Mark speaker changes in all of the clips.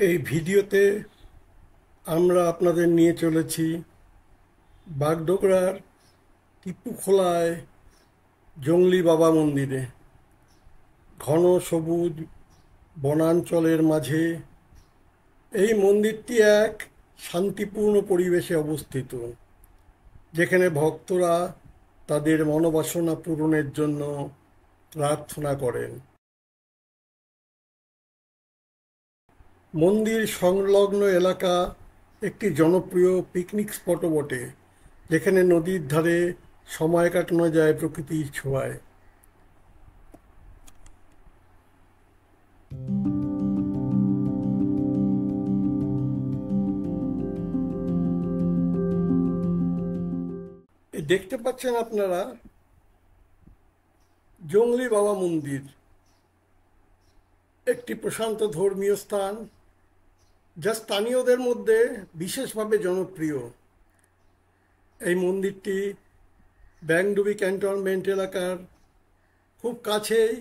Speaker 1: এই ভিডিওতে আমরা আপনাদের নিয়ে চলেছি বাগডোগরার টিপুখোলায় জংলি বাবা মন্দিরে। ঘন সবুজ বনাঞ্চলের মাঝে এই মন্দিরটি এক শান্তিপূর্ণ পরিবেশে অবস্থিত, যেখানে ভক্তরা তাদের মনোবাসনা পূরণের জন্য প্রার্থনা করেন। মন্দির সংলগ্ন এলাকা একটি জনপ্রিয় পিকনিক স্পটও বটে, যেখানে নদীর ধারে সময় কাটানো যায় প্রকৃতির ছোঁয়ায়। দেখতে পাচ্ছেন আপনারা জংলি বাবা মন্দির, একটি প্রশান্ত ধর্মীয় স্থান যা স্থানীয়দের মধ্যে বিশেষভাবে জনপ্রিয়। এই মন্দিরটি ব্যাংডুবি ক্যান্টনমেন্ট এলাকার খুব কাছেই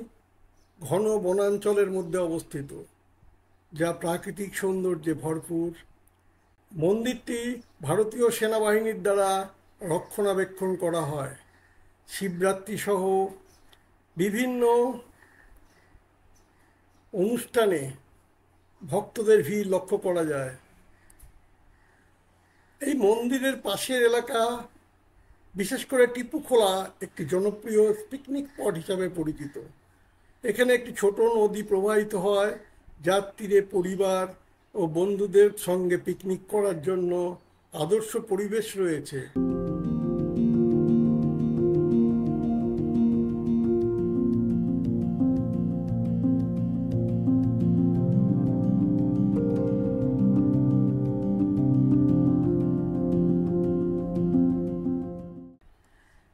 Speaker 1: ঘন বনাঞ্চলের মধ্যে অবস্থিত, যা প্রাকৃতিক সৌন্দর্যে ভরপুর। মন্দিরটি ভারতীয় সেনাবাহিনীর দ্বারা রক্ষণাবেক্ষণ করা হয়। শিবরাত্রি সহ বিভিন্ন অনুষ্ঠানে ভক্তদের ভিড় লক্ষ্য করা যায়। এই মন্দিরের পাশের এলাকা, বিশেষ করে টিপুখোলা, একটি জনপ্রিয় পিকনিক স্পট হিসাবে পরিচিত। এখানে একটি ছোট নদী প্রবাহিত হয়, যার তীরে পরিবার ও বন্ধুদের সঙ্গে পিকনিক করার জন্য আদর্শ পরিবেশ রয়েছে।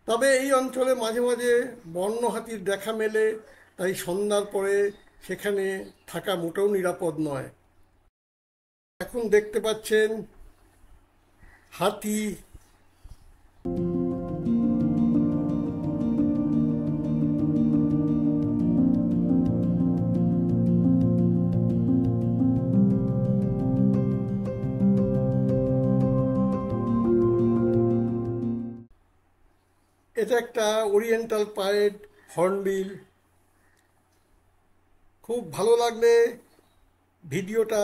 Speaker 1: তবে এই অঞ্চলে মাঝে মাঝে বন্য হাতির দেখা মেলে, তাই সন্ধ্যার পরে সেখানে থাকা মোটেও নিরাপদ নয়। এখন দেখতে পাচ্ছেন হাতি। এটা একটা ওরিয়েন্টাল পাইড হর্নবিল। খুব ভালো লাগলে ভিডিওটা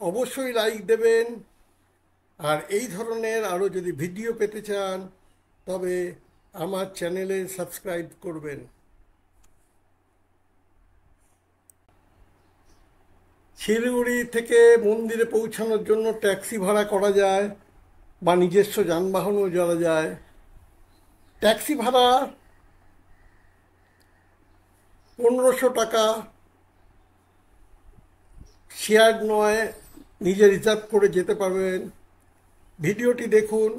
Speaker 1: অবশ্যই লাইক দেবেন, আর এই ধরনের আরও যদি ভিডিও পেতে চান তবে আমার চ্যানেলে সাবস্ক্রাইব করবেন। শিলিগুড়ি থেকে মন্দিরে পৌঁছানোর জন্য ট্যাক্সি ভাড়া করা যায় বা নিজস্ব যানবাহনও যাওয়া যায়। ট্যাক্সি ভাড়া 1500 টাকা, শেয়ার্ড নয়, নিজে রিজার্ভ করে যেতে পারবেন। ভিডিওটি দেখুন।